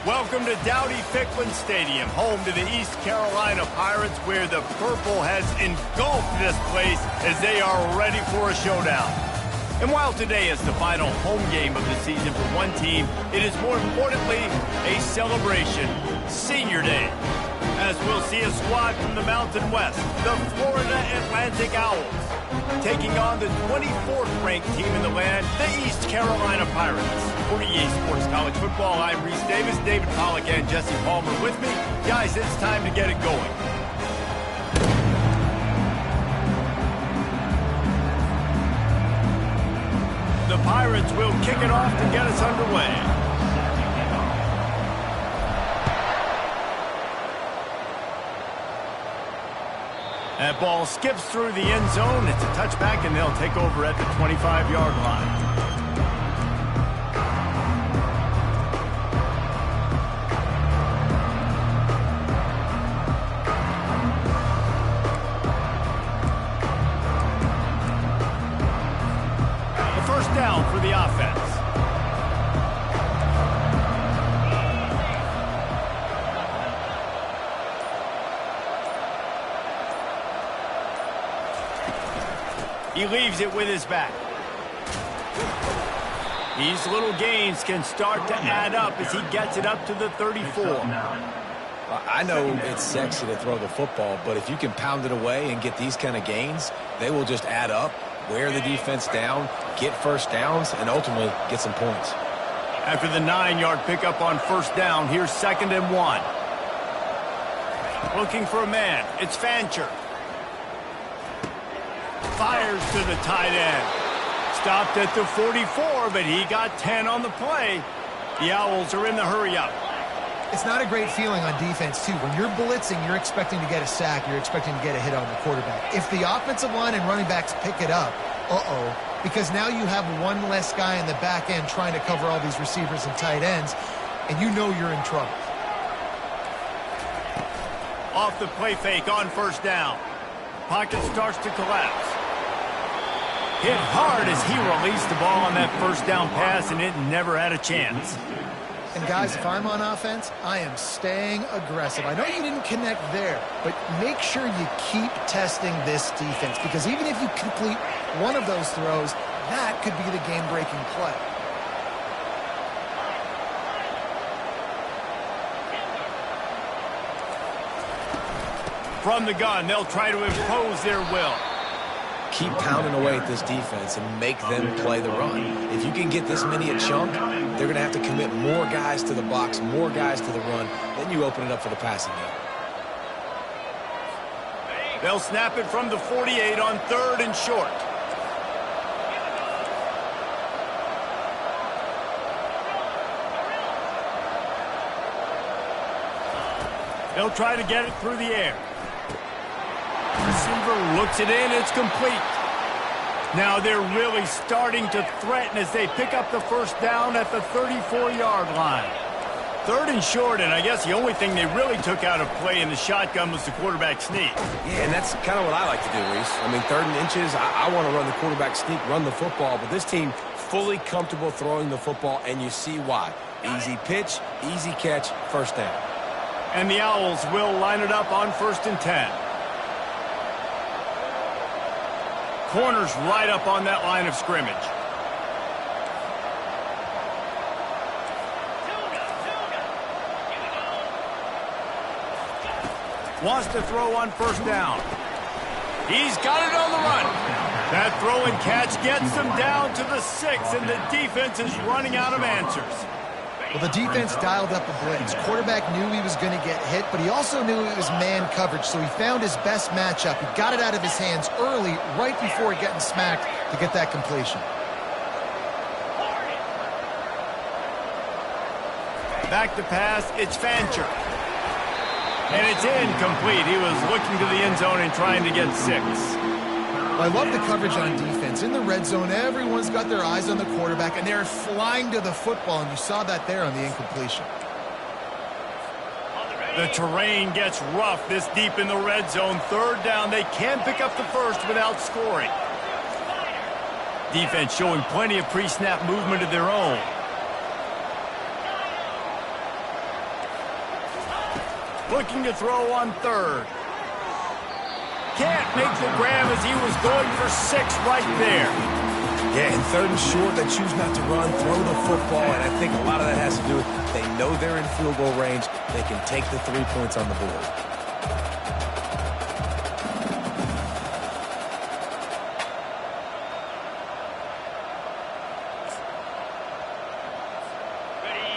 Welcome to Dowdy-Ficklen Stadium, home to the East Carolina Pirates, where the purple has engulfed this place as they are ready for a showdown. And while today is the final home game of the season for one team, it is more importantly a celebration, Senior Day. As we'll see a squad from the Mountain West, the Florida Atlantic Owls, taking on the 24th ranked team in the land, the East Carolina Pirates. For EA Sports College Football, I'm Reese Davis, David Pollack, and Jesse Palmer with me. Guys, it's time to get it going. The Pirates will kick it off to get us underway. That ball skips through the end zone. It's a touchback, and they'll take over at the 25-yard line. The first down for the offense. He leaves it with his back. These little gains can start to add up as he gets it up to the 34. I know it's sexy to throw the football, but if you can pound it away and get these kind of gains, they will just add up, wear the defense down, get first downs, and ultimately get some points. After the 9-yard pickup on first down, here's 2nd and 1. Looking for a man. It's Fancher. Fires to the tight end. Stopped at the 44, but he got 10 on the play. The Owls are in the hurry-up. It's not a great feeling on defense, too. When you're blitzing, you're expecting to get a sack. You're expecting to get a hit on the quarterback. If the offensive line and running backs pick it up, because now you have one less guy in the back end trying to cover all these receivers and tight ends, and you know you're in trouble. Off the play fake on first down. Pocket starts to collapse. Hit hard as he released the ball on that first down pass, and it never had a chance. And guys, if I'm on offense, I am staying aggressive. I know you didn't connect there, but make sure you keep testing this defense, because even if you complete one of those throws, that could be the game-breaking play. From the gun, they'll try to impose their will. Keep pounding away at this defense and make them play the run. If you can get this many a chunk, they're going to have to commit more guys to the box, more guys to the run. Then you open it up for the passing game. They'll snap it from the 48 on 3rd and short. They'll try to get it through the air. Receiver looks it in. It's complete. Now they're really starting to threaten as they pick up the first down at the 34-yard line. 3rd and short, and I guess the only thing they really took out of play in the shotgun was the quarterback sneak. Yeah, and that's kind of what I like to do, Reese. I mean, 3rd and inches, I want to run the quarterback sneak, run the football, but this team fully comfortable throwing the football, and you see why. Easy pitch, easy catch, first down. And the Owls will line it up on 1st and 10. Corners right up on that line of scrimmage. Wants to throw on first down. He's got it on the run. That throw and catch gets them down to the 6, and the defense is running out of answers. Well, the defense dialed up a blitz. Quarterback knew he was going to get hit, but he also knew it was man coverage, so he found his best matchup. He got it out of his hands early, right before getting smacked to get that completion. Back to pass, it's Fancher. And it's incomplete. He was looking to the end zone and trying to get 6. I love the coverage on defense. In the red zone, everyone's got their eyes on the quarterback, and they're flying to the football, and you saw that there on the incompletion. The terrain gets rough this deep in the red zone. 3rd down. They can pick up the first without scoring. Defense showing plenty of pre-snap movement of their own. Looking to throw on third. Can't make the grab as he was going for 6 right there. Yeah, and third and short, they choose not to run, throw the football, and I think a lot of that has to do with they know they're in field goal range. They can take the 3 points on the board.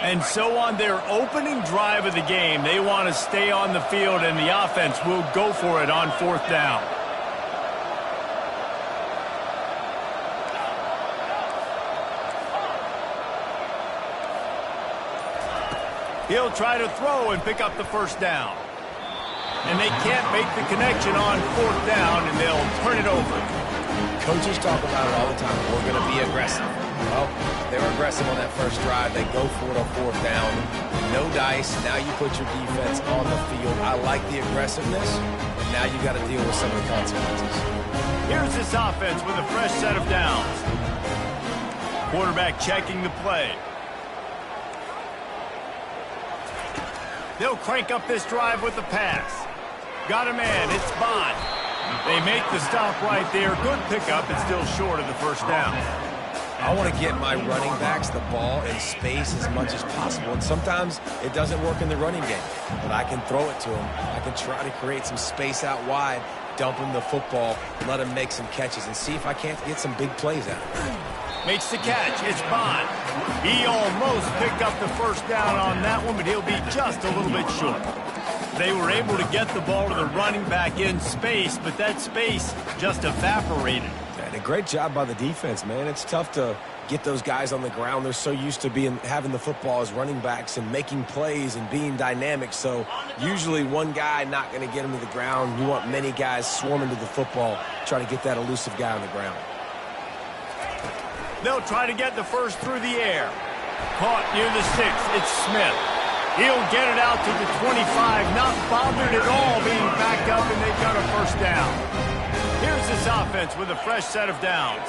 And so on their opening drive of the game, they want to stay on the field, and the offense will go for it on 4th down. He'll try to throw and pick up the 1st down. And they can't make the connection on 4th down, and they'll turn it over. Coaches talk about it all the time. We're going to be aggressive. Well, they were aggressive on that first drive. They go for it on 4th down. No dice. Now you put your defense on the field. I like the aggressiveness, but now you got to deal with some of the consequences. Here's this offense with a fresh set of downs. Quarterback checking the play. They'll crank up this drive with the pass. Got a man. It's Bond. They make the stop right there. Good pickup. It's still short of the 1st down. I want to get my running backs the ball in space as much as possible. And sometimes it doesn't work in the running game. But I can throw it to them. I can try to create some space out wide, dump him the football, let him make some catches, and see if I can't get some big plays out of it. Makes the catch. It's Bond. He almost picked up the 1st down on that one, but he'll be just a little bit short. They were able to get the ball to the running back in space, but that space just evaporated. And a great job by the defense, man. It's tough to get those guys on the ground. They're so used to having the football as running backs and making plays and being dynamic. So usually one guy not going to get him to the ground. You want many guys swarming to the football, trying to get that elusive guy on the ground. They'll try to get the 1st through the air. Caught near the 6. It's Smith. He'll get it out to the 25. Not bothered at all being backed up, and they've got a 1st down. Here's this offense with a fresh set of downs.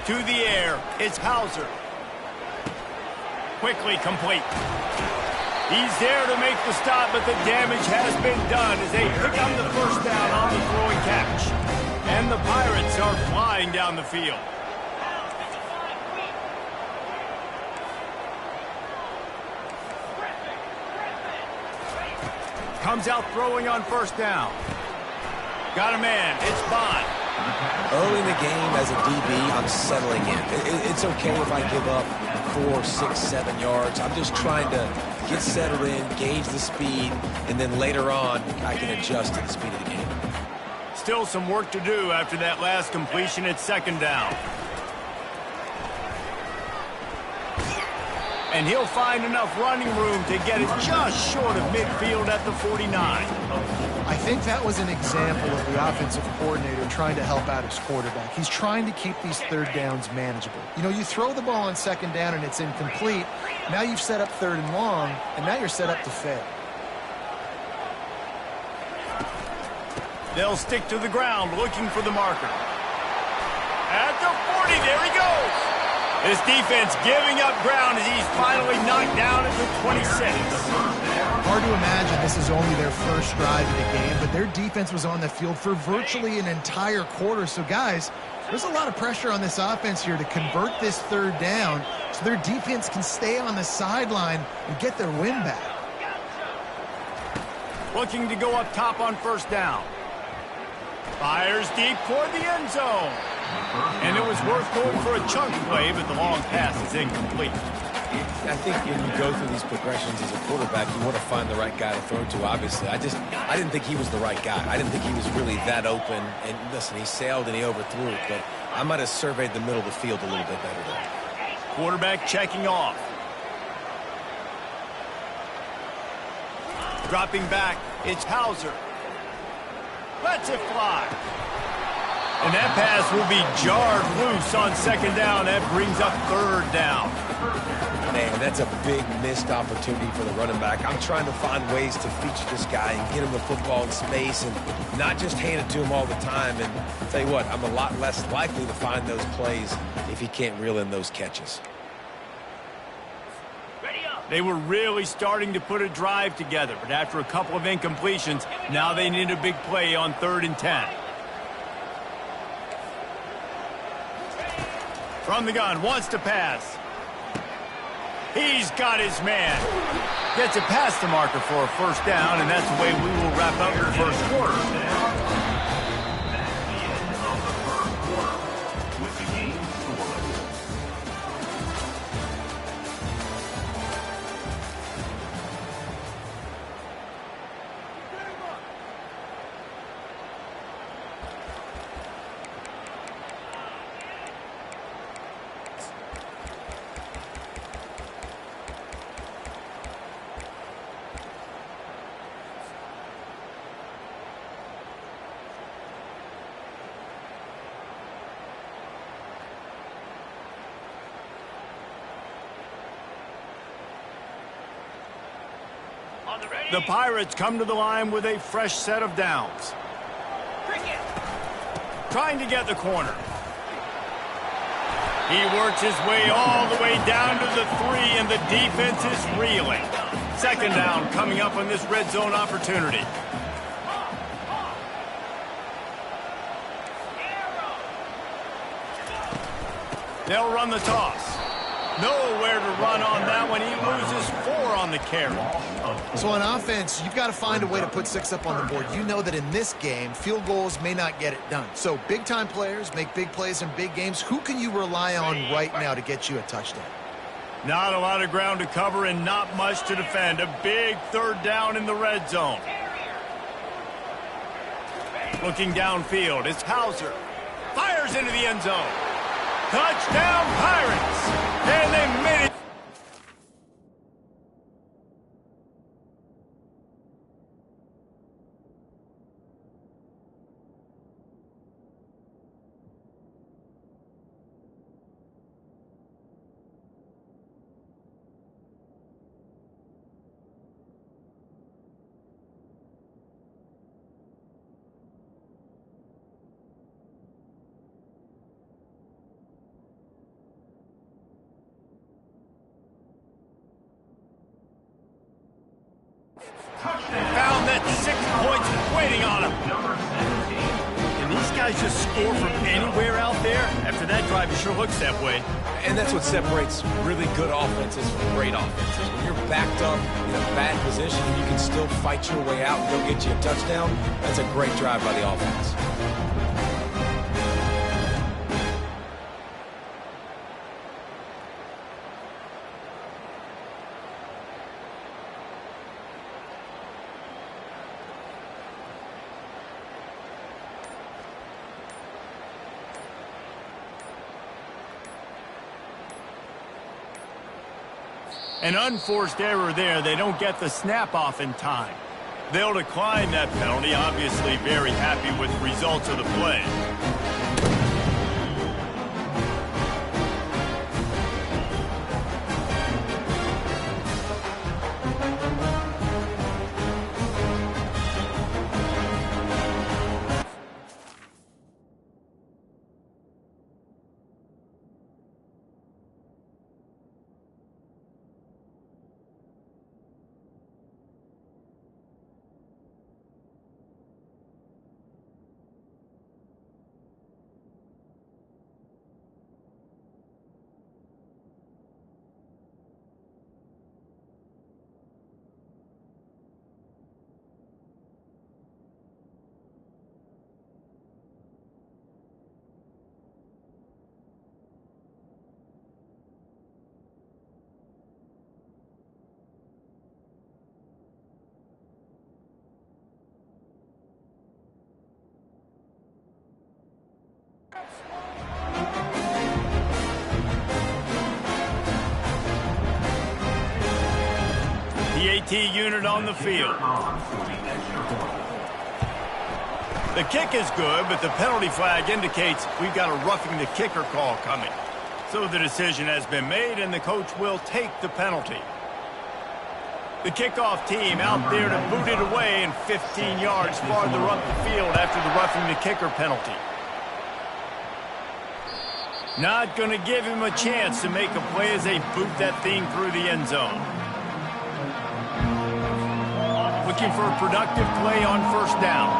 To the air. It's Hauser. Quickly complete. He's there to make the stop, but the damage has been done as they pick up the 1st down on the throwing catch. And the Pirates are flying down the field. Comes out throwing on 1st down. Got a man. It's Bond. Early in the game as a DB, I'm settling in. It's okay if I give up 4, 6, 7 yards. I'm just trying to get settled in, gauge the speed, and then later on, I can adjust to the speed of the game. Still some work to do after that last completion at 2nd down. And he'll find enough running room to get it just short of midfield at the 49. I think that was an example of the offensive coordinator trying to help out his quarterback. He's trying to keep these 3rd downs manageable. You know, you throw the ball on 2nd down and it's incomplete. Now you've set up 3rd and long, and now you're set up to fail. They'll stick to the ground looking for the marker. At the 40, there he goes. This defense giving up ground as he's finally knocked down at the 26. Hard to imagine this is only their 1st drive of the game, but their defense was on the field for virtually an entire quarter. So, guys, there's a lot of pressure on this offense here to convert this 3rd down so their defense can stay on the sideline and get their win back. Looking to go up top on 1st down. Fires deep toward the end zone. And it was worth going for a chunk play, but the long pass is incomplete. I think when you go through these progressions as a quarterback, you want to find the right guy to throw to, obviously. I didn't think he was the right guy. I didn't think he was really that open. And listen, he sailed and he overthrew it, but I might have surveyed the middle of the field a little bit better there. Quarterback checking off. Dropping back, it's Hauser. Lets it fly. And that pass will be jarred loose on 2nd down. That brings up 3rd down. Man, that's a big missed opportunity for the running back. I'm trying to find ways to feature this guy and get him the football in space and not just hand it to him all the time. And I'll tell you what, I'm a lot less likely to find those plays if he can't reel in those catches. They were really starting to put a drive together, but after a couple of incompletions, now they need a big play on 3rd and 10. From the gun, wants to pass. He's got his man. Gets it past the marker for a first down, and that's the way we will wrap up the first quarter. The Pirates come to the line with a fresh set of downs. Trying to get the corner. He works his way all the way down to the 3, and the defense is reeling. 2nd down coming up on this red zone opportunity. They'll run the toss. Nowhere to run on that one. He loses 4 on the carry. So on offense, you've got to find a way to put 6 up on the board. You know that in this game, field goals may not get it done. So big-time players make big plays in big games. Who can you rely on right now to get you a touchdown? Not a lot of ground to cover and not much to defend. A big 3rd down in the red zone. Looking downfield, it's Hauser. Fires into the end zone. Touchdown, Pirates! And they made it. Found that 6 points waiting on him. And these guys just score from anywhere out there? After that drive, it sure looks that way. And that's what separates really good offenses from great offenses. When you're backed up in a bad position and you can still fight your way out and go get you a touchdown, that's a great drive by the offense. An unforced error there. They don't get the snap off in time. They'll decline that penalty, obviously very happy with the results of the play. The AT unit on the field. The kick is good, but the penalty flag indicates we've got a roughing the kicker call coming. So the decision has been made, and the coach will take the penalty. The kickoff team out there to boot it away and 15 yards farther up the field after the roughing the kicker penalty. Not going to give him a chance to make a play as they boot that thing through the end zone. Looking for a productive play on first down.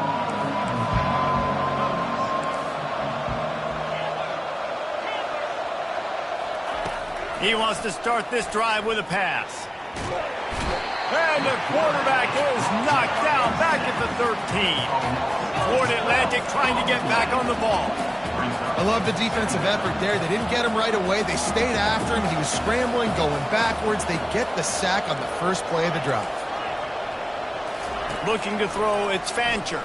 He wants to start this drive with a pass. And the quarterback is knocked down back at the 13. Florida Atlantic trying to get back on the ball. I love the defensive effort there. They didn't get him right away. They stayed after him. He was scrambling, going backwards. They get the sack on the first play of the drive. Looking to throw, it's Fancher.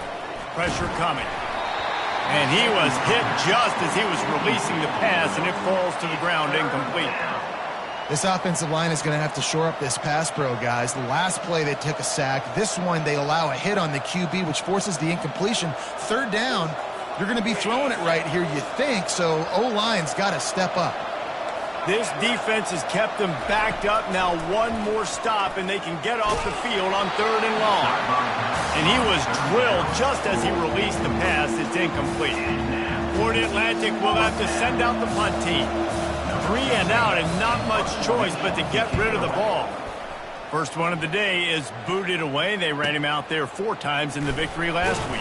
Pressure coming. And he was hit just as he was releasing the pass, and it falls to the ground incomplete. This offensive line is going to have to shore up this pass pro, guys. The last play they took a sack. This one they allow a hit on the QB, which forces the incompletion. Third down, you're going to be throwing it right here, you think, so O-line's got to step up. This defense has kept them backed up. Now one more stop, and they can get off the field on 3rd and long. And he was drilled just as he released the pass. It's incomplete. Florida Atlantic will have to send out the punt team. 3 and out, and not much choice but to get rid of the ball. First one of the day is booted away. They ran him out there 4 times in the victory last week.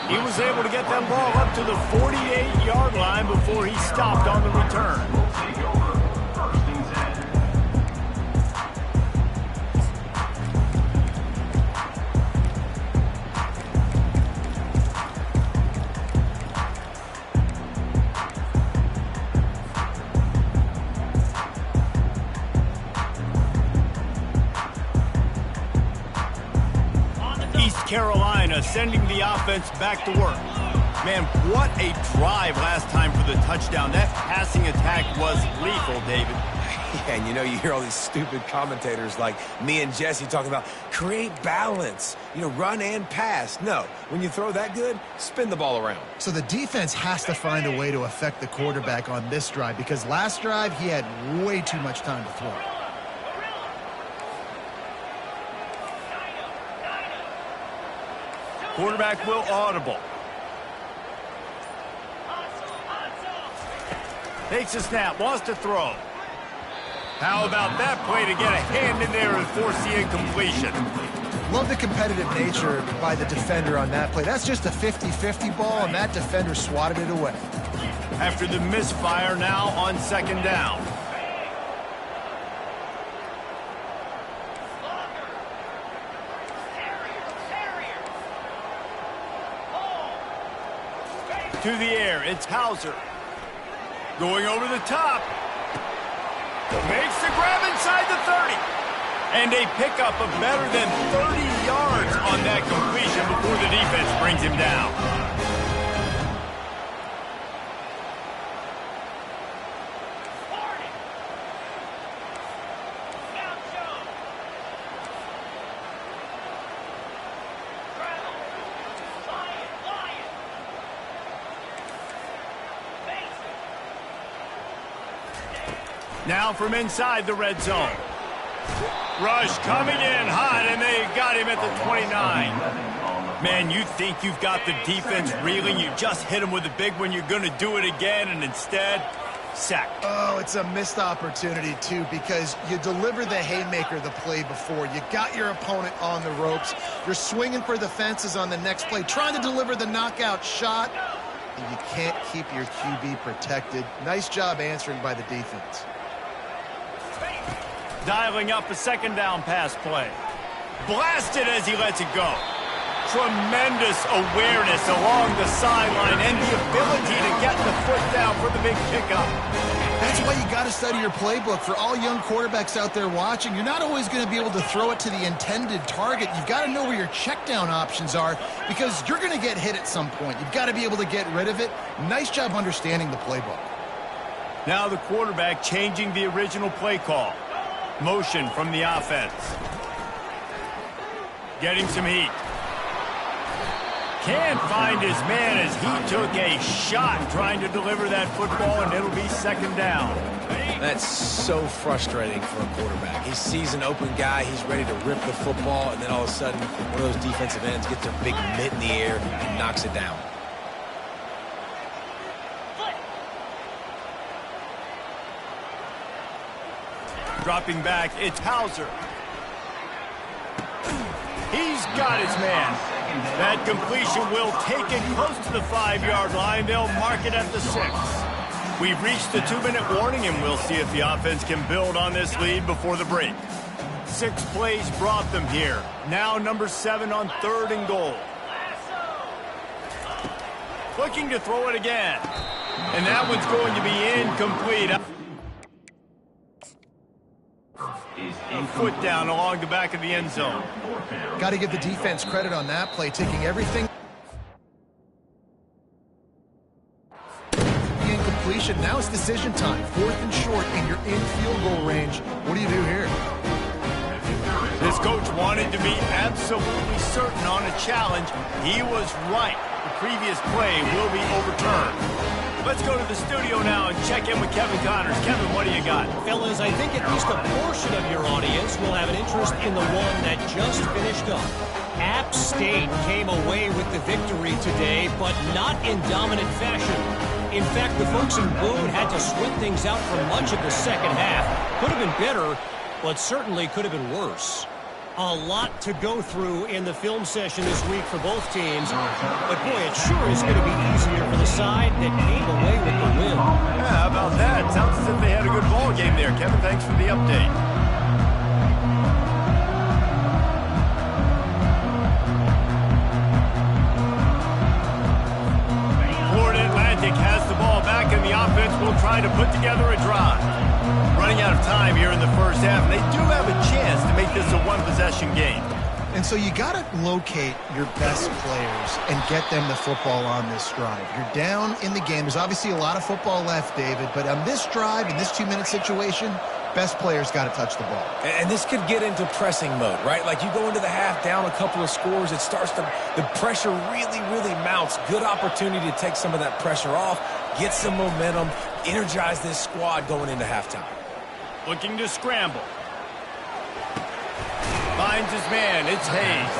He was able to get that ball up to the 48-yard line before he stopped on the return. Carolina sending the offense back to work. Man, what a drive last time for the touchdown. That passing attack was lethal, David. Yeah, and you know, you hear all these stupid commentators like me and Jesse talking about create balance, you know, run and pass. No, when you throw that good, spin the ball around. So the defense has to find a way to affect the quarterback on this drive, because last drive he had way too much time to throw. Quarterback will audible. Takes a snap, wants to throw. How about that play to get a hand in there and force the incompletion? Love the competitive nature by the defender on that play. That's just a 50-50 ball, and that defender swatted it away. After the misfire, now on 2nd down. To the air, it's Hauser. Going over the top. Makes the grab inside the 30. And a pickup of better than 30 yards on that completion before the defense brings him down. Now from inside the red zone. Rush coming in hot, and they got him at the 29. Man, you think you've got the defense reeling. You just hit him with a big one. You're going to do it again, and instead, sack. Oh, it's a missed opportunity, too, because you deliver the haymaker the play before. You got your opponent on the ropes. You're swinging for the fences on the next play, trying to deliver the knockout shot, and you can't keep your QB protected. Nice job answering by the defense. Dialing up a 2nd down pass play. Blasted as he lets it go. Tremendous awareness along the sideline and the ability to get the foot down for the big pickup. That's why you got to study your playbook. For all young quarterbacks out there watching, you're not always going to be able to throw it to the intended target. You've got to know where your check down options are, because you're going to get hit at some point. You've got to be able to get rid of it. Nice job understanding the playbook. Now the quarterback changing the original play call. Motion from the offense. Getting some heat. Can't find his man as he took a shot trying to deliver that football, and it'll be 2nd down. That's so frustrating for a quarterback. He sees an open guy, he's ready to rip the football, and then all of a sudden, one of those defensive ends gets a big mitt in the air and knocks it down. Dropping back, it's Hauser. He's got his man. That completion will take it close to the 5-yard line. They'll mark it at the 6. We've reached the 2-minute warning, and we'll see if the offense can build on this lead before the break. 6 plays brought them here. Now number 7 on 3rd and goal. Looking to throw it again. And that one's going to be incomplete. A foot down along the back of the end zone. Got to give the defense credit on that play, taking everything. The incompletion. Now it's decision time. 4th and short, and you're in field goal range. What do you do here? This coach wanted to be absolutely certain on a challenge. He was right. The previous play will be overturned. Let's go to the studio now and check in with Kevin Connors. Kevin, what do you got? Fellas, I think at least a portion of your audience will have an interest in the one that just finished up. App State came away with the victory today, but not in dominant fashion. In fact, the folks in Boone had to sweat things out for much of the second half. Could have been better, but certainly could have been worse. A lot to go through in the film session this week for both teams. But, boy, it sure is going to be easier for the side that came away with the win. Yeah, how about that? Sounds as if they had a good ball game there. Kevin, thanks for the update. Florida Atlantic has the ball back, and the offense will try to put together a drive. Running out of time here in the first half, and they do have a chance to make this a one-possession game. And so you got to locate your best players and get them the football on this drive. You're down in the game. There's obviously a lot of football left, David, but on this drive, in this 2-minute situation, best players got to touch the ball. And this could get into pressing mode, right? Like you go into the half down a couple of scores, it starts to, the pressure really, really mounts. Good opportunity to take some of that pressure off, get some momentum, energize this squad going into halftime. Looking to scramble. Finds his man. It's Hayes.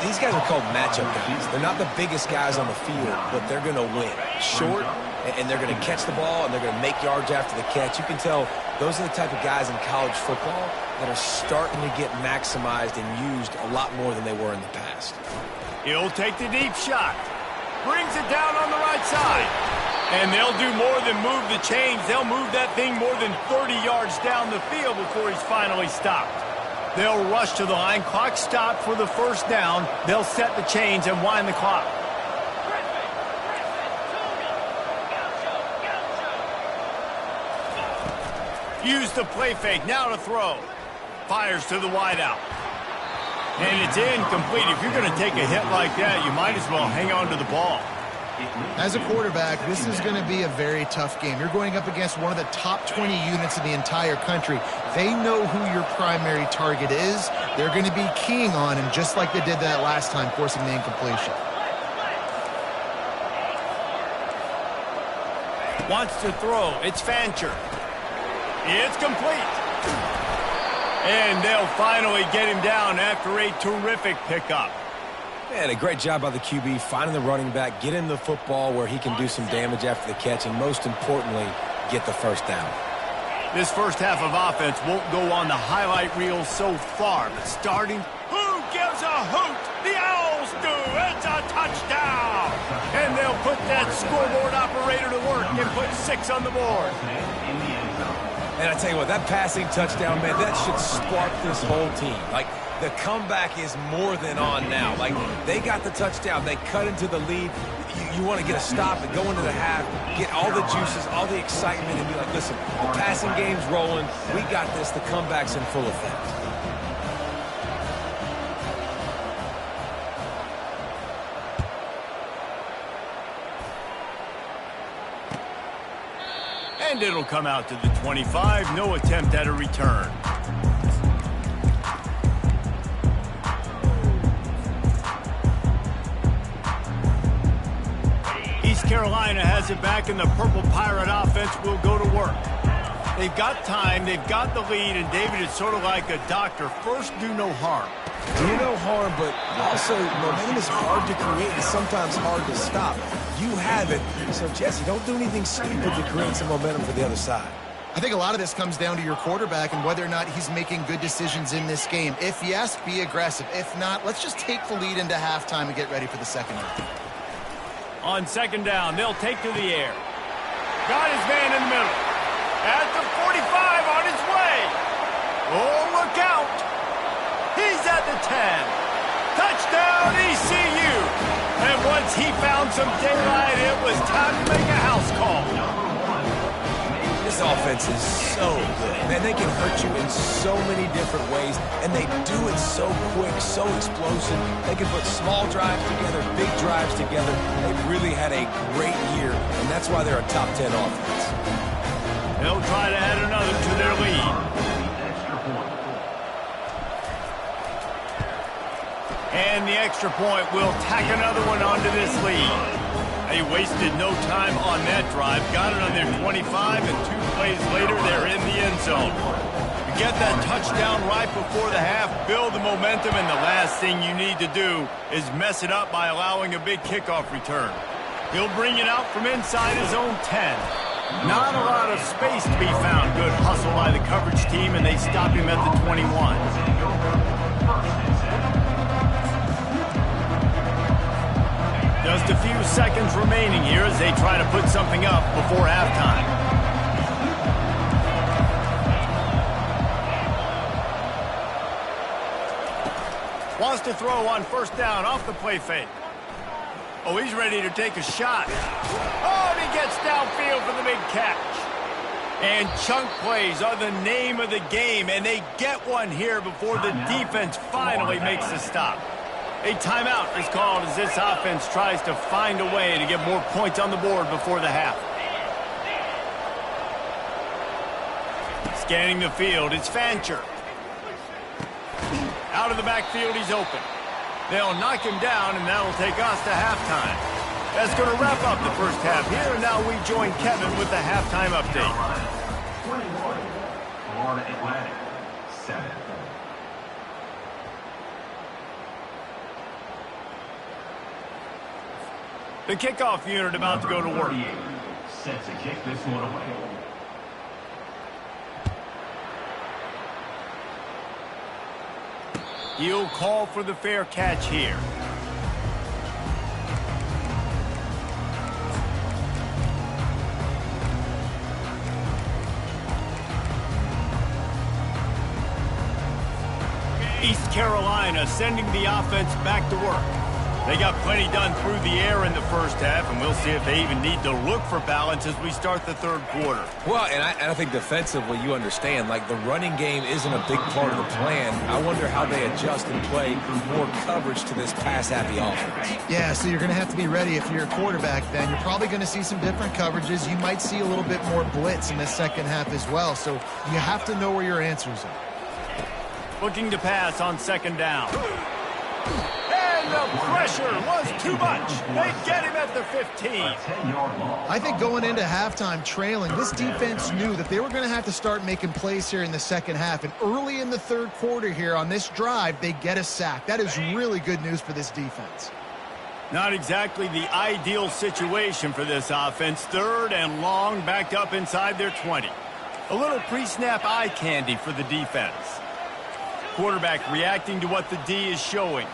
These guys are called matchup guys. They're not the biggest guys on the field, but they're going to win. Short, and they're going to catch the ball, and they're going to make yards after the catch. You can tell those are the type of guys in college football that are starting to get maximized and used a lot more than they were in the past. He'll take the deep shot. Brings it down on the right side. And they'll do more than move the chains. They'll move that thing more than 30 yards down the field before he's finally stopped. They'll rush to the line. Clock stopped for the first down. They'll set the chains and wind the clock. Use the play fake. Now to throw. Fires to the wideout. And it's incomplete. If you're going to take a hit like that, you might as well hang on to the ball. As a quarterback, this is going to be a very tough game. You're going up against one of the top 20 units in the entire country. They know who your primary target is. They're going to be keying on him just like they did that last time, forcing the incompletion. Wants to throw. It's Fancher. It's complete. And they'll finally get him down after a terrific pickup. Man, a great job by the QB, finding the running back, getting the football where he can do some damage after the catch, and most importantly, get the first down. This first half of offense won't go on the highlight reel so far, but starting, who gives a hoot? The Owls do. It's a touchdown. And they'll put that scoreboard operator to work and put 6 on the board. And I tell you what, that passing touchdown, man, that should spark this whole team. Like, the comeback is more than on now. Like, they got the touchdown. They cut into the lead. You want to get a stop and go into the half, get all the juices, all the excitement, and be like, listen, the passing game's rolling. We got this. The comeback's in full effect. And it'll come out to the 25. No attempt at a return. East Carolina has it back, and the Purple Pirate offense will go to work. They've got time, they've got the lead, and David is sort of like a doctor. First, do no harm. Do no harm, but also momentum is hard to create and sometimes hard to stop. You have it. So, Jesse, don't do anything stupid to create some momentum for the other side. I think a lot of this comes down to your quarterback and whether or not he's making good decisions in this game. If yes, be aggressive. If not, let's just take the lead into halftime and get ready for the second half. On second down, they'll take to the air. Got his man in the middle. At the 45 on his way. Oh, look out. He's at the 10. Touchdown, ECU. And once he found some daylight, it was time to make a house call. This offense is so good. Man, they can hurt you in so many different ways, and they do it so quick, so explosive. They can put small drives together, big drives together. They've really had a great year, and that's why they're a top 10 offense. They'll try to add another to their lead. And the extra point will tack another one onto this lead. They wasted no time on that drive. Got it on their 25, and 2 plays later, they're in the end zone. You get that touchdown right before the half, build the momentum, and the last thing you need to do is mess it up by allowing a big kickoff return. He'll bring it out from inside his own 10. Not a lot of space to be found. Good hustle by the coverage team, and they stop him at the 21. Just a few seconds remaining here as they try to put something up before halftime. Wants to throw on first down off the play fake. Oh, he's ready to take a shot. Oh, and he gets downfield for the big catch. And chunk plays are the name of the game, and they get one here before the defense finally makes a stop. A timeout is called as this offense tries to find a way to get more points on the board before the half. Scanning the field, it's Fancher. Out of the backfield, he's open. They'll knock him down, and that'll take us to halftime. That's going to wrap up the first half here, and now we join Kevin with the halftime update. 21, Florida Atlantic, 7. The kickoff unit about to go to work. Set to kick this one away. He'll call for the fair catch here. East Carolina sending the offense back to work. They got plenty done through the air in the first half, and we'll see if they even need to look for balance as we start the third quarter. Well, and I think defensively, you understand, like the running game isn't a big part of the plan. I wonder how they adjust and play more coverage to this pass-happy offense. Yeah, so you're going to have to be ready if you're a quarterback then. You're probably going to see some different coverages. You might see a little bit more blitz in the second half as well, so you have to know where your answers are. Looking to pass on second down. And the pressure was too much. They get him at the 15. I think going into halftime trailing, this defense knew that they were going to have to start making plays here in the second half. And early in the third quarter here on this drive, they get a sack. That is really good news for this defense. Not exactly the ideal situation for this offense. Third and long, backed up inside their 20. A little pre-snap eye candy for the defense. Quarterback reacting to what the D is showing.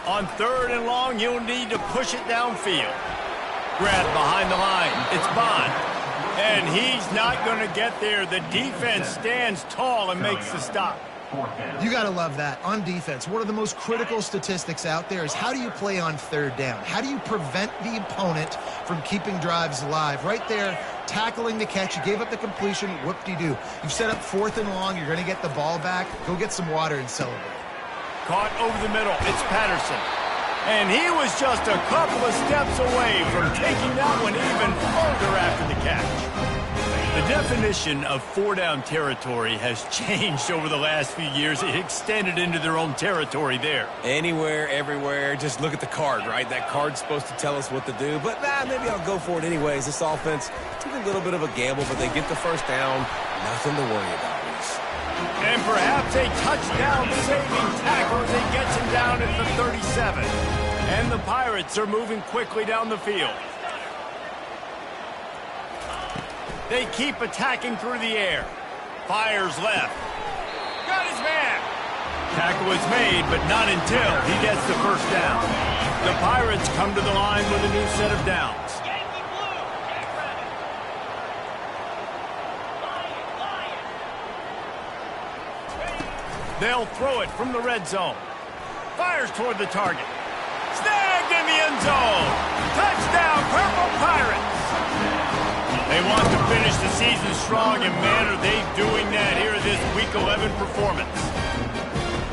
On third and long, you'll need to push it downfield. Grab behind the line. It's Bond. And he's not going to get there. The defense stands tall and makes the stop. You got to love that. On defense, one of the most critical statistics out there is how do you play on third down? How do you prevent the opponent from keeping drives alive? Right there, tackling the catch. You gave up the completion. Whoop-de-doo. You've set up fourth and long. You're going to get the ball back. Go get some water and celebrate. Caught over the middle. It's Patterson. And he was just a couple of steps away from taking that one even further after the catch. The definition of four-down territory has changed over the last few years. It extended into their own territory there. Anywhere, everywhere, just look at the card, right? That card's supposed to tell us what to do, but maybe I'll go for it anyways. This offense took a little bit of a gamble, but they get the first down. Nothing to worry about, Reese. And perhaps a touchdown-saving tackle as he gets him down at the 37. And the Pirates are moving quickly down the field. They keep attacking through the air. Fires left. Got his man. Tackle is made, but not until he gets the first down. The Pirates come to the line with a new set of downs. They'll throw it from the red zone. Fires toward the target. Snagged in the end zone. Touchdown, Purple Pirates. They want to finish the season strong, and man, are they doing that here in this Week 11 performance.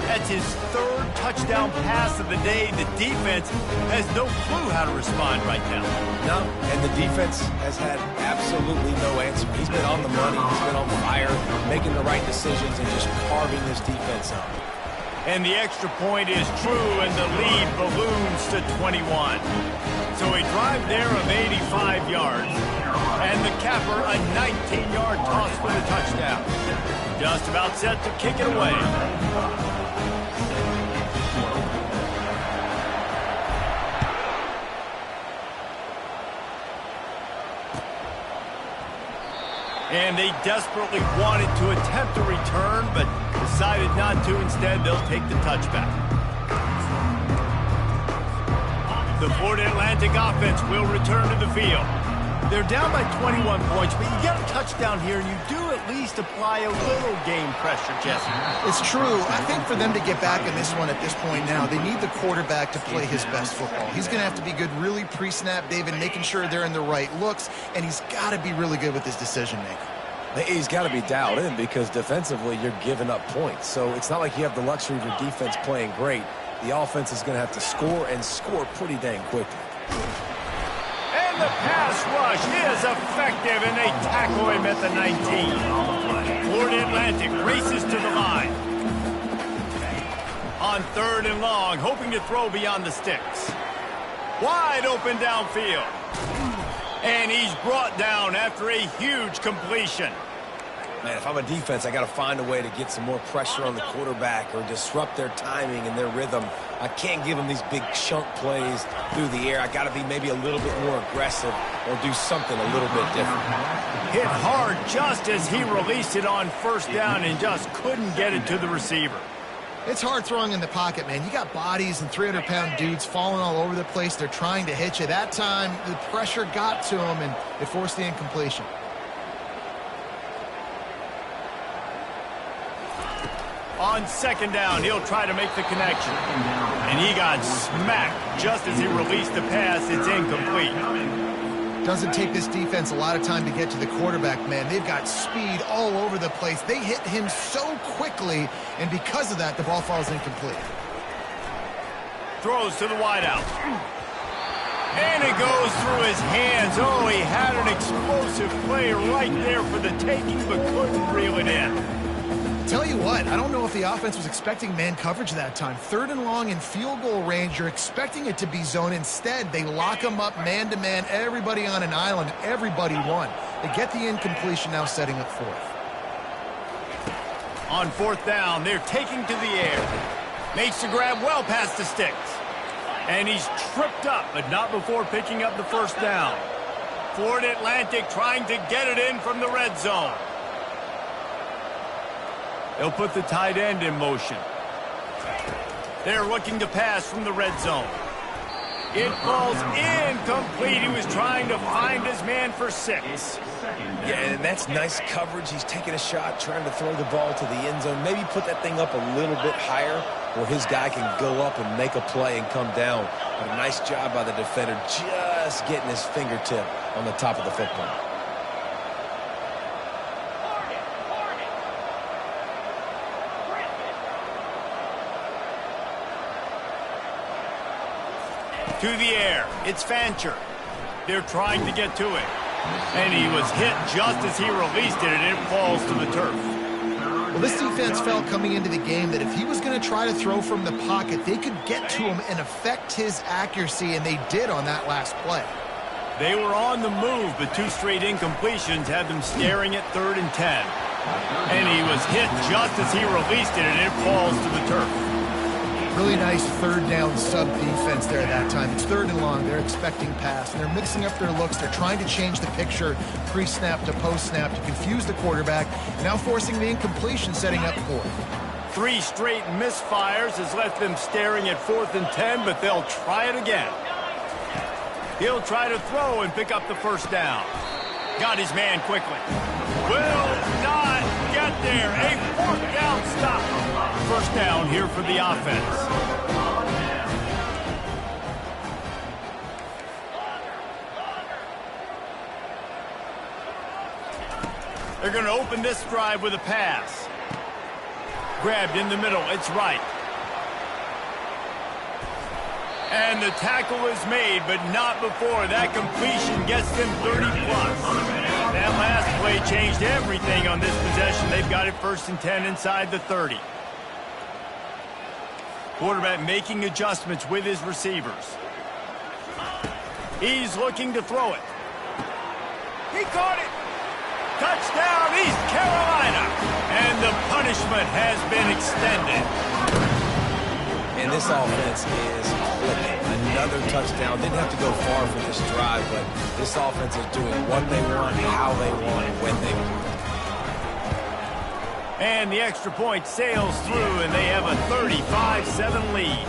That's his third touchdown pass of the day. The defense has no clue how to respond right now. No, and the defense has had absolutely no answer. He's been on the money. He's been on fire, making the right decisions, and just carving this defense up. And the extra point is true, and the lead balloons to 21. So a drive there of 85 yards. And the capper, a 19-yard toss for the touchdown. Just about set to kick it away. And they desperately wanted to attempt a return, but decided not to. Instead, they'll take the touchback. The Florida Atlantic offense will return to the field. They're down by 21 points, but you get a touchdown here, and you do at least apply a little game pressure, Jesse. It's true. I think for them to get back in this one at this point now, they need the quarterback to play his best football. He's going to have to be good really pre-snap, David, making sure they're in the right looks, and he's got to be really good with his decision-making. He's got to be dialed in because defensively you're giving up points. So it's not like you have the luxury of your defense playing great. The offense is going to have to score and score pretty dang quickly. And the pass rush is effective, and they tackle him at the 19. Florida Atlantic races to the line. On 3rd and long, hoping to throw beyond the sticks. Wide open downfield. And he's brought down after a huge completion. Man, if I'm a defense, I got to find a way to get some more pressure on the quarterback or disrupt their timing and their rhythm. I can't give them these big chunk plays through the air. I got to be maybe a little bit more aggressive or do something a little bit different. Hit hard just as he released it on 1st down and just couldn't get it to the receiver. It's hard throwing in the pocket, man. You got bodies and 300-pound dudes falling all over the place. They're trying to hit you. That time, the pressure got to him, and it forced the incompletion. On 2nd down, he'll try to make the connection. And he got smacked just as he released the pass. It's incomplete. Doesn't take this defense a lot of time to get to the quarterback, man. They've got speed all over the place. They hit him so quickly, and because of that, the ball falls incomplete. Throws to the wideout. And it goes through his hands. Oh, he had an explosive play right there for the taking, but couldn't reel it in. Tell you what, I don't know if the offense was expecting man coverage that time. 3rd and long in field goal range, you're expecting it to be zone. Instead, they lock them up man-to-man, everybody on an island, everybody won. They get the incompletion, now setting up 4th. On 4th down, they're taking to the air. Makes the grab well past the sticks. And he's tripped up, but not before picking up the 1st down. Florida Atlantic trying to get it in from the red zone. They'll put the tight end in motion. They're looking to pass from the red zone. It falls incomplete. He was trying to find his man for 6. Yeah, and that's nice coverage. He's taking a shot, trying to throw the ball to the end zone. Maybe put that thing up a little bit higher where his guy can go up and make a play and come down. But a nice job by the defender just getting his fingertip on the top of the football. To the air, it's Fancher. They're trying to get to it. And he was hit just as he released it, and it falls to the turf. Well, this defense felt coming into the game that if he was going to try to throw from the pocket, they could get to him and affect his accuracy, and they did on that last play. They were on the move, but 2 straight incompletions had them staring at 3rd and 10. And he was hit just as he released it, and it falls to the turf. Really nice third down sub defense there at that time. It's 3rd and long. They're expecting pass, and they're mixing up their looks. They're trying to change the picture pre-snap to post-snap to confuse the quarterback, now forcing the incompletion, setting up 4th. 3 straight misfires has left them staring at 4th and 10, but they'll try it again. He'll try to throw and pick up the first down. Got his man quickly. Will not get there. A 4th down stop. First down here for the offense. They're going to open this drive with a pass. Grabbed in the middle. It's right. And the tackle is made, but not before that completion gets them 30+. That last play changed everything on this possession. They've got it 1st and 10 inside the 30. Quarterback making adjustments with his receivers. He's looking to throw it. He caught it. Touchdown, East Carolina. And the punishment has been extended. And this offense is clicking. Another touchdown. Didn't have to go far for this drive, but this offense is doing what they want, how they want, when they want. And the extra point sails through, and they have a 35-7 lead.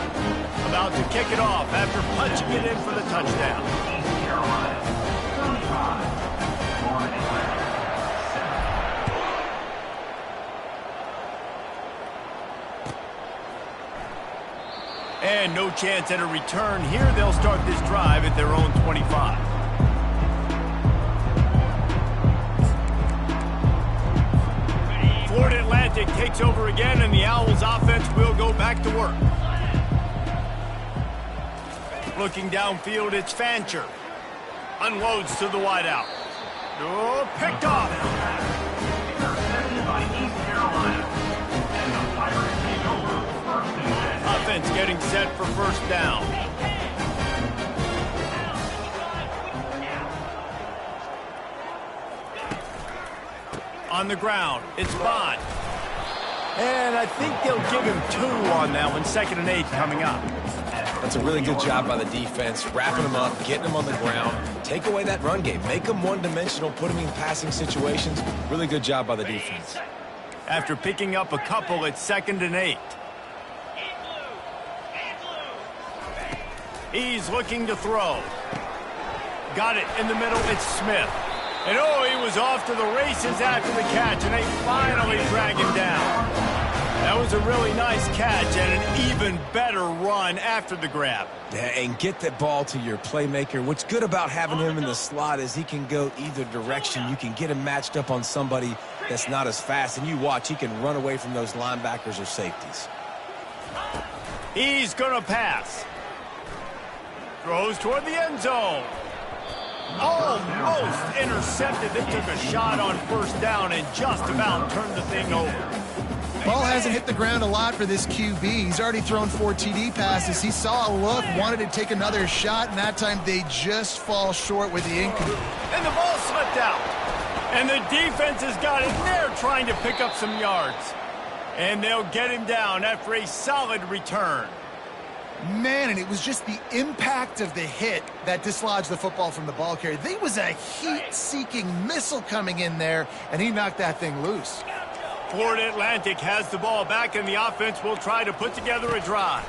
About to kick it off after punching it in for the touchdown. East Carolina, 35. Florida Atlantic, 7. And no chance at a return here. They'll start this drive at their own 25. Florida Atlantic takes over again, and the Owls offense will go back to work. Looking downfield, it's Fancher. Unloads to the wideout. Oh, picked off. Intercepted by East Carolina. And the Pirates take over 1st and 10. Offense getting set for first down. On the ground, it's Bond. And I think they'll give him 2 on that one. 2nd and 8 coming up. That's a really good job by the defense, wrapping them up, getting them on the ground. Take away that run game. Make them one-dimensional, put them in passing situations. Really good job by the defense. After picking up a couple, it's 2nd and 8. He's looking to throw. Got it in the middle, it's Smith. And oh, he was off to the races after the catch, and they finally drag him down. That was a really nice catch and an even better run after the grab. Yeah, and get that ball to your playmaker. What's good about having him in the slot is he can go either direction. You can get him matched up on somebody that's not as fast, and you watch, he can run away from those linebackers or safeties. He's going to pass. Throws toward the end zone. Almost intercepted. They took a shot on first down and just about turned the thing over. Ball hasn't hit the ground a lot for this QB. He's already thrown 4 TD passes. He saw a look, wanted to take another shot, and that time they just fall short with the incomplete. And the ball slipped out. And the defense has got it. They're trying to pick up some yards. And they'll get him down after a solid return. Man, and it was just the impact of the hit that dislodged the football from the ball carrier. There was a heat-seeking missile coming in there, and he knocked that thing loose. Florida Atlantic has the ball back, and the offense will try to put together a drive.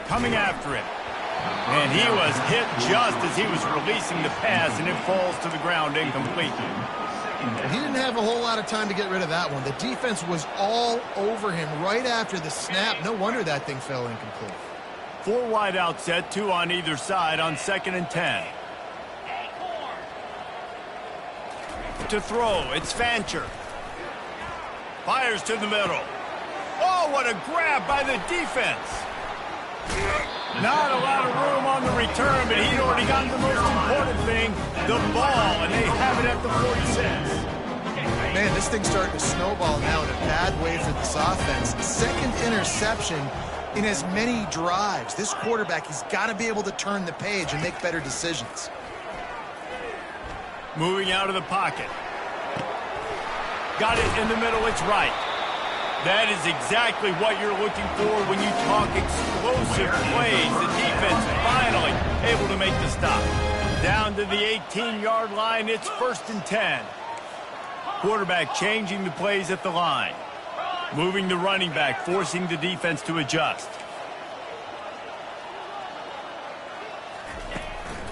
Coming after him. And he was hit just as he was releasing the pass, and it falls to the ground incomplete. He didn't have a whole lot of time to get rid of that one. The defense was all over him right after the snap. No wonder that thing fell incomplete. 4 wide out set, 2 on either side on 2nd and 10. To throw, it's Fancher. Fires to the middle. Oh, what a grab by the defense. Not a lot of room on the return, but he'd already gotten the most important thing, the ball, and they have it at the 46. Man, this thing's starting to snowball now in a bad way for this offense. 2nd interception in as many drives. This quarterback, he's got to be able to turn the page and make better decisions. Moving out of the pocket. Got it in the middle, it's right. That is exactly what you're looking for when you talk explosive plays. The defense finally able to make the stop. Down to the 18-yard line, it's 1st and 10. Quarterback changing the plays at the line. Moving the running back, forcing the defense to adjust.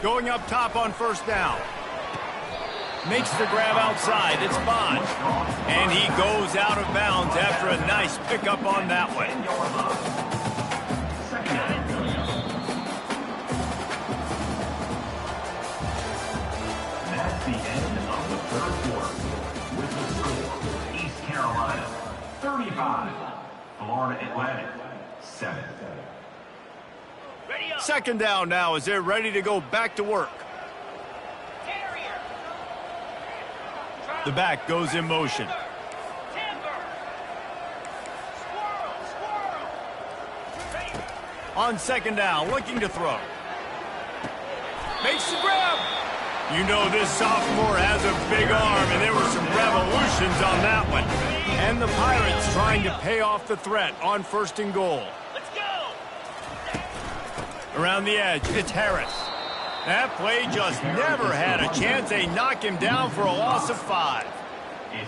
Going up top on 1st down. Makes the grab outside. It's Bond. And he goes out of bounds after a nice pickup on that one. That's the end of the 3rd quarter. With the score, East Carolina 35, Florida Atlantic 7. 2nd down now as they're ready to go back to work. The back goes in motion. On 2nd down, looking to throw. Makes the grab. You know this sophomore has a big arm, and there were some revolutions on that one. And the Pirates trying to pay off the threat on 1st and goal. Let's go. Around the edge, it's Harris. That play just never had a chance. They knock him down for a loss of 5.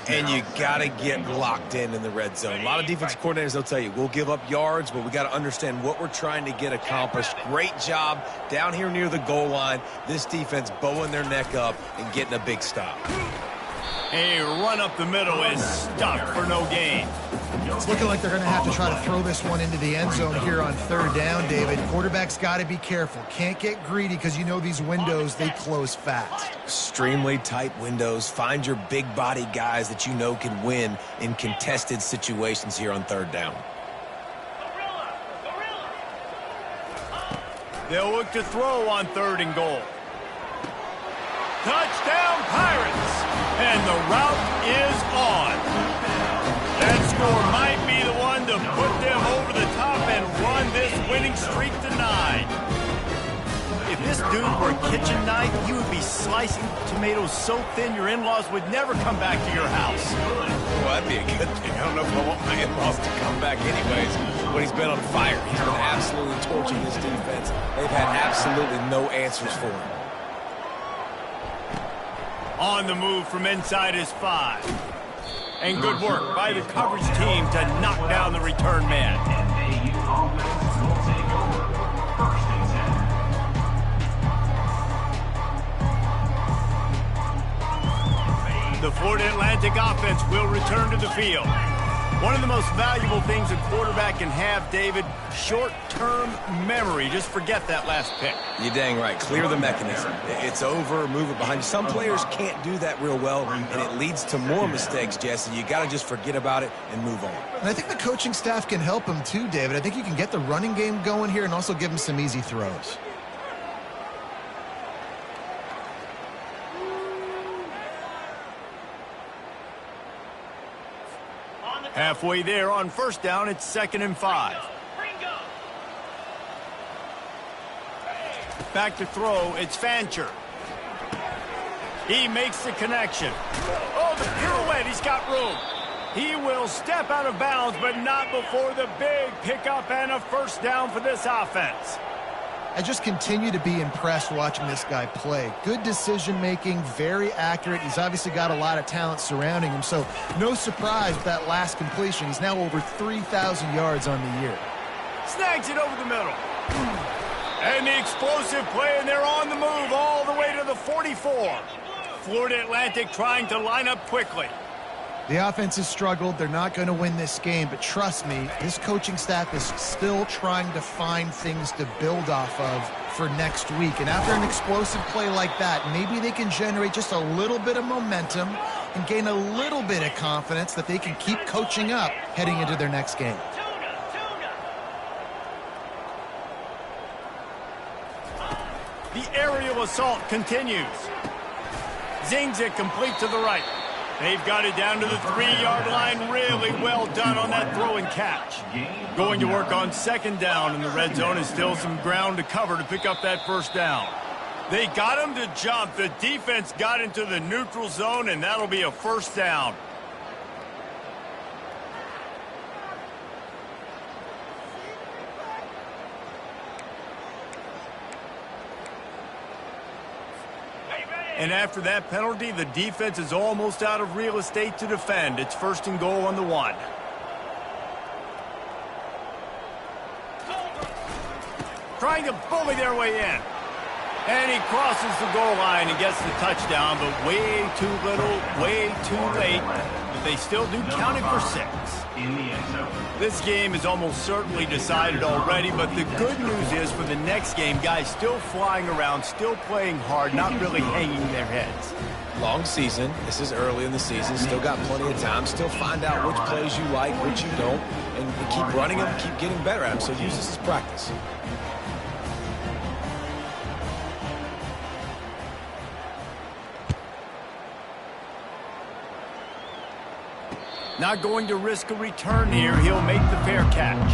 And you got to get locked in the red zone. A lot of defensive coordinators, they'll tell you, we'll give up yards, but we got to understand what we're trying to get accomplished. Great job down here near the goal line. This defense bowing their neck up and getting a big stop. A run up the middle is stuck for no gain. It's looking like they're going to have to try to throw this one into the end zone here on 3rd down, David. Quarterback's got to be careful. Can't get greedy because you know these windows, they close fast. Extremely tight windows. Find your big body guys that you know can win in contested situations here on 3rd down. They'll look to throw on 3rd and goal. Touchdown Pirates! And the route is on. That score might be the one to put them over the top and run this winning streak to 9. If this dude were a kitchen knife, you would be slicing tomatoes so thin your in-laws would never come back to your house. Well, that'd be a good thing. I don't know if I want my in-laws to come back anyways. But he's been on fire. He's been absolutely torching this defense. They've had absolutely no answers for him. On the move from inside his 5. And good work by the coverage team to knock down the return man. And AU offense will take over 1st and 10. The Florida Atlantic offense will return to the field. One of the most valuable things a quarterback can have, David, short-term memory. Just forget that last pick. You're dang right. Clear the mechanism. It's over, move it behind you. Some players can't do that real well, and it leads to more mistakes, Jesse. You got to just forget about it and move on. And I think the coaching staff can help him too, David. I think you can get the running game going here and also give him some easy throws. Halfway there on 1st down, it's 2nd and 5. Back to throw, it's Fancher. He makes the connection. Oh, the pirouette, he's got room. He will step out of bounds, but not before the big pickup and a 1st down for this offense. I just continue to be impressed watching this guy play. Good decision-making, very accurate. He's obviously got a lot of talent surrounding him, so no surprise with that last completion. He's now over 3,000 yards on the year. Snags it over the middle. And the explosive play, and they're on the move all the way to the 44. Florida Atlantic trying to line up quickly. The offense has struggled. They're not going to win this game, but trust me, this coaching staff is still trying to find things to build off of for next week. And after an explosive play like that, maybe they can generate just a little bit of momentum and gain a little bit of confidence that they can keep coaching up heading into their next game. The aerial assault continues. Zings it complete to the right. They've got it down to the 3-yard line. Really well done on that throw and catch. Going to work on 2nd down in the red zone is still some ground to cover to pick up that 1st down. They got him to jump. The defense got into the neutral zone, and that'll be a 1st down. And after that penalty, the defense is almost out of real estate to defend. It's 1st and goal on the 1. Trying to bully their way in. And he crosses the goal line and gets the touchdown, but way too little, way too late. But they still do count it for 6. In the end zone. This game is almost certainly decided already, but the good news is for the next game, guys still flying around, still playing hard, not really hanging their heads. Long season. This is early in the season. Still got plenty of time. Still find out which plays you like, which you don't, and keep running them, keep getting better at them. So use this as practice. Not going to risk a return here. He'll make the fair catch.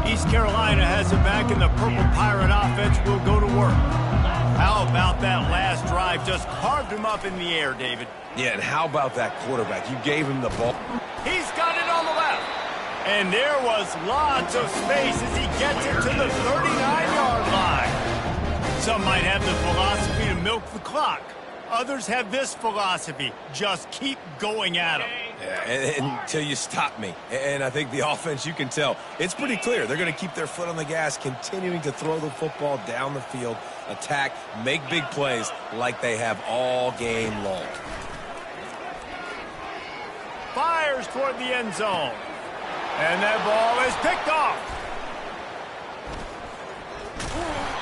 East Carolina has it back, and the Purple Pirate offense will go to work. How about that last drive? Just carved him up in the air, David. Yeah, and how about that quarterback? You gave him the ball. He's got it on the left. And there was lots of space as he gets it to the 39-yard line. Some might have the philosophy to milk the clock. Others have this philosophy. Just keep going at him. Yeah, until you stop me. And I think the offense, you can tell, it's pretty clear. They're going to keep their foot on the gas, continuing to throw the football down the field, attack, make big plays like they have all game long. Fires toward the end zone. And that ball is picked off.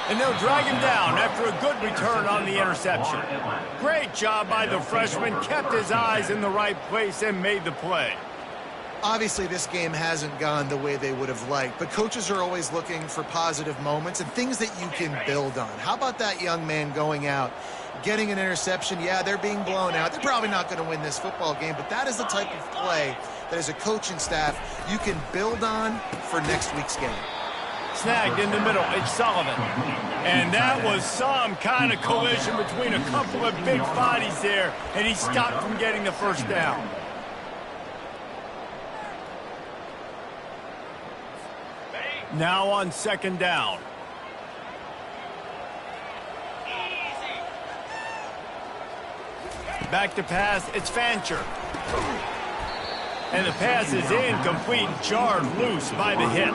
And they'll drag him down after a good return on the interception. Great job by the freshman. Kept his eyes in the right place and made the play. Obviously, this game hasn't gone the way they would have liked, but coaches are always looking for positive moments and things that you can build on. How about that young man going out, getting an interception? Yeah, they're being blown out. They're probably not going to win this football game, but that is the type of play that as a coaching staff you can build on for next week's game. Snagged in the middle, it's Sullivan. And that was some kind of collision between a couple of big bodies there, and he stopped from getting the first down. Now on 2nd down. Back to pass, it's Fancher. And the pass is incomplete, jarred loose by the hit.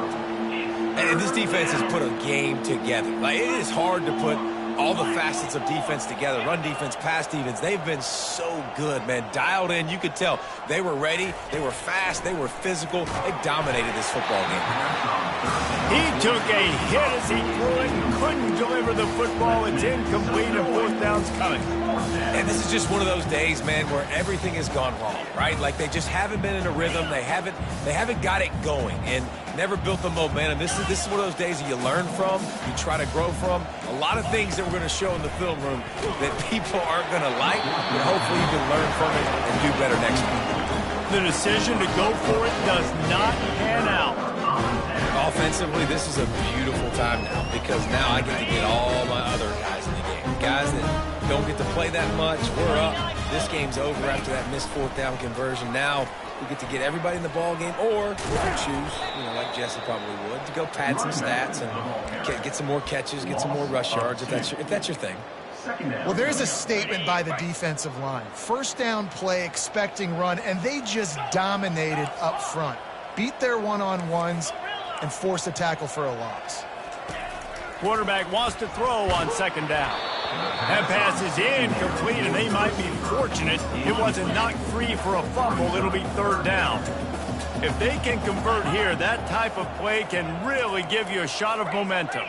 And this defense has put a game together. Like, it is hard to put all the facets of defense together. Run defense, pass defense. They've been so good, man. Dialed in. You could tell they were ready. They were fast. They were physical. They dominated this football game. He took a hit as he threw it and couldn't deliver the football. It's incomplete and 4th down's coming. And this is just one of those days, man, where everything has gone wrong, right? Like, they just haven't been in a rhythm. They haven't got it going and never built the momentum. This is one of those days that you learn from, you try to grow from. A lot of things that we're going to show in the film room that people aren't going to like, but hopefully you can learn from it and do better next week. The decision to go for it does not pan out. Offensively, this is a beautiful time now because now I get to get all my other guys in the game. Guys that don't get to play that much, we're up. This game's over after that missed 4th down conversion. Now we get to get everybody in the ball game, or we can choose, like Jesse probably would, to go pad some stats and get some more catches, get some more rush yards if that's your thing. Well, there's a statement by the defensive line. 1st down play, expecting run, and they just dominated up front. Beat their one-on-ones and forced a tackle for a loss. Quarterback wants to throw on 2nd down. That pass is incomplete, and they might be fortunate it wasn't knocked free for a fumble. It'll be 3rd down. If they can convert here, that type of play can really give you a shot of momentum.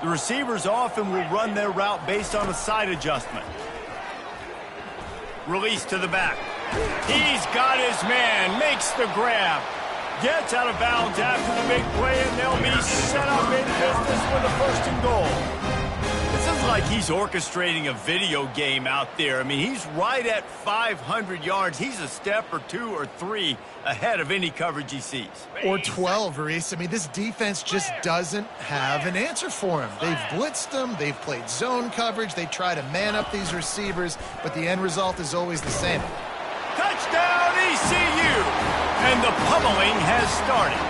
The receivers often will run their route based on a side adjustment. Release to the back. He's got his man, makes the grab. Gets out of bounds after the big play, and they'll be set up in business with a 1st and goal. This is like he's orchestrating a video game out there. I mean, he's right at 500 yards. He's a step or two or three ahead of any coverage he sees. Or 12, Reese. I mean, this defense just doesn't have an answer for him. They've blitzed him. They've played zone coverage. They try to man up these receivers, but the end result is always the same. Touchdown, ECU! And the pummeling has started.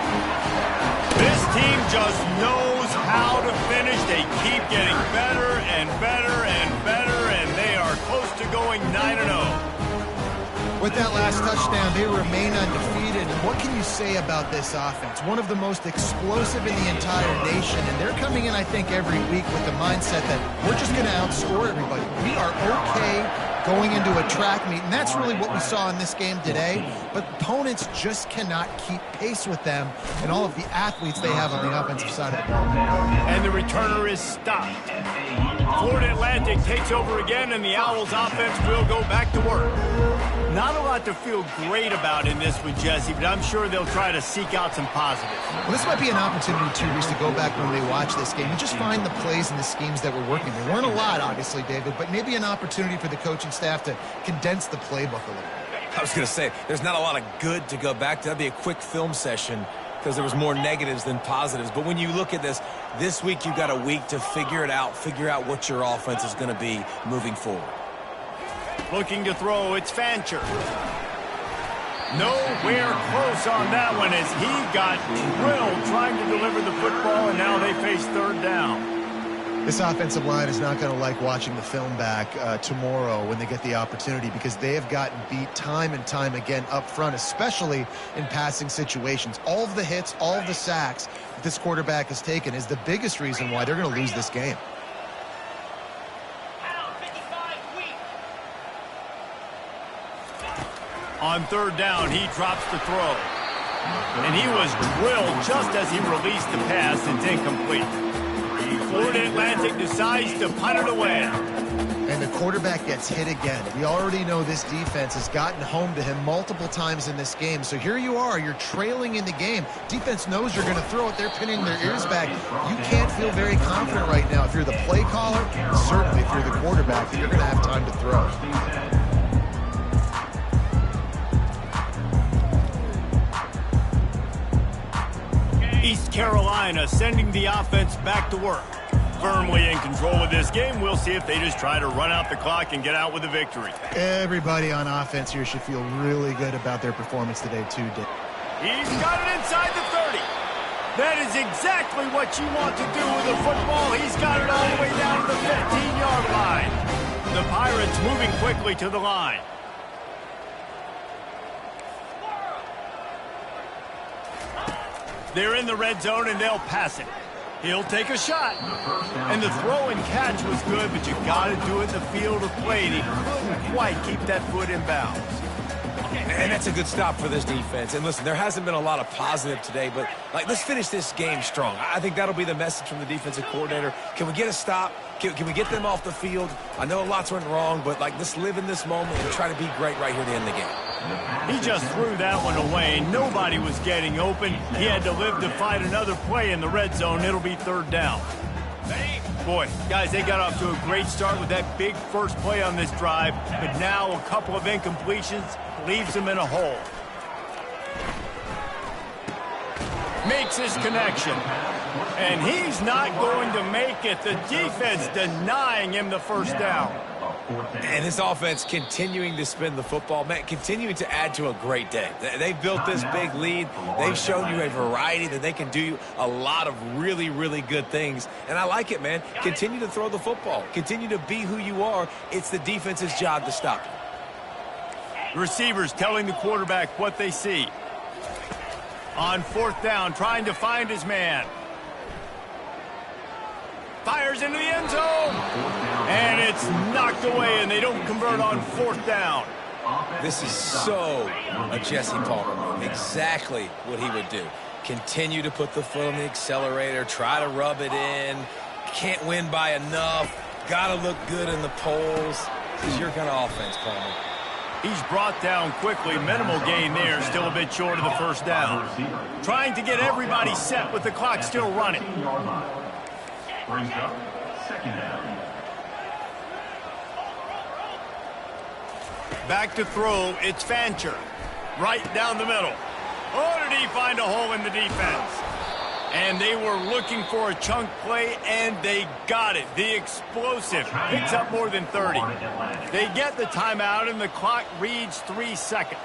This team just knows how to finish. They keep getting better and better and better, and they are close to going 9-0. With that last touchdown, they remain undefeated. And what can you say about this offense? One of the most explosive in the entire nation, and they're coming in, I think, every week with the mindset that we're just going to outscore everybody. We are okay going into a track meet, and that's really what we saw in this game today. But opponents just cannot keep pace with them and all of the athletes they have on the offensive side of the ball. And the returner is stopped. Florida Atlantic takes over again, and the Owls offense will go back to work. Not a lot to feel great about in this one, Jesse, but I'm sure they'll try to seek out some positives. Well, this might be an opportunity, too, Reese, to go back when they watch this game and just find the plays and the schemes that were working. There weren't a lot, obviously, David, but maybe an opportunity for the coaching staff to condense the playbook a little bit. I was going to say, there's not a lot of good to go back to. That'd be a quick film session because there was more negatives than positives. But when you look at this week you've got a week to figure it out, figure out what your offense is going to be moving forward. Looking to throw, it's Fancher. Nowhere close on that one as he got drilled trying to deliver the football, and now they face third down. This offensive line is not going to like watching the film back tomorrow when they get the opportunity, because they have gotten beat time and time again up front, especially in passing situations. All of the hits, all of the sacks that this quarterback has taken is the biggest reason why they're going to lose this game. On third down, he drops the throw. And he was drilled just as he released the pass. It's incomplete. Florida Atlantic decides to punt it away. And the quarterback gets hit again. We already know this defense has gotten home to him multiple times in this game. So here you are, you're trailing in the game. Defense knows you're going to throw it. They're pinning their ears back. You can't feel very confident right now if you're the play caller, certainly if you're the quarterback, that you're going to have time to throw. East Carolina sending the offense back to work. Firmly in control of this game. We'll see if they just try to run out the clock and get out with a victory. Everybody on offense here should feel really good about their performance today, too, Dick. He's got it inside the 30. That is exactly what you want to do with a football. He's got it all the way down to the 15-yard line. The Pirates moving quickly to the line. They're in the red zone, and they'll pass it. He'll take a shot. And the throw and catch was good, but you got to do it in the field of play. And he couldn't quite keep that foot in bounds. And that's a good stop for this defense. And listen, there hasn't been a lot of positive today, but let's finish this game strong. I think that'll be the message from the defensive coordinator. Can we get a stop? Can we get them off the field? I know lots went wrong, but let's live in this moment and try to be great right here to end the game. He just threw that one away. Nobody was getting open. He had to live to fight another play in the red zone. It'll be third down. Boy, guys, they got off to a great start with that big first play on this drive, but now a couple of incompletions leaves them in a hole. Makes his connection. And he's not going to make it. The defense denying him the first down. And this offense continuing to spin the football, man, continuing to add to a great day. They've built this big lead. They've shown you a variety that they can do a lot of really, really good things. And I like it, man. Continue to throw the football. Continue to be who you are. It's the defense's job to stop you. Receivers telling the quarterback what they see. On fourth down, trying to find his man. Fires into the end zone. And it's knocked away, and they don't convert on fourth down. This is so a Jesse Palmer move. Exactly what he would do. Continue to put the foot on the accelerator. Try to rub it in. Can't win by enough. Got to look good in the polls. This is your kind of offense, Palmer. He's brought down quickly. Minimal gain there. Still a bit short of the first down. Trying to get everybody set with the clock still running. Brings up second down. Back to throw, it's Fancher. Right down the middle. Oh, did he find a hole in the defense? And they were looking for a chunk play, and they got it. The explosive picks up more than 30. They get the timeout, and the clock reads 3 seconds.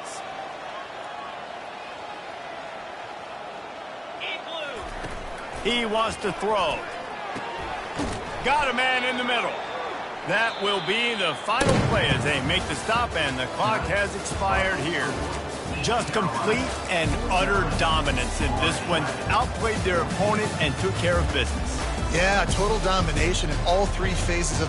He wants to throw. Got a man in the middle. That will be the final play as they make the stop, and the clock has expired here. Just complete and utter dominance in this one. Outplayed their opponent and took care of business. Yeah, total domination in all 3 phases of the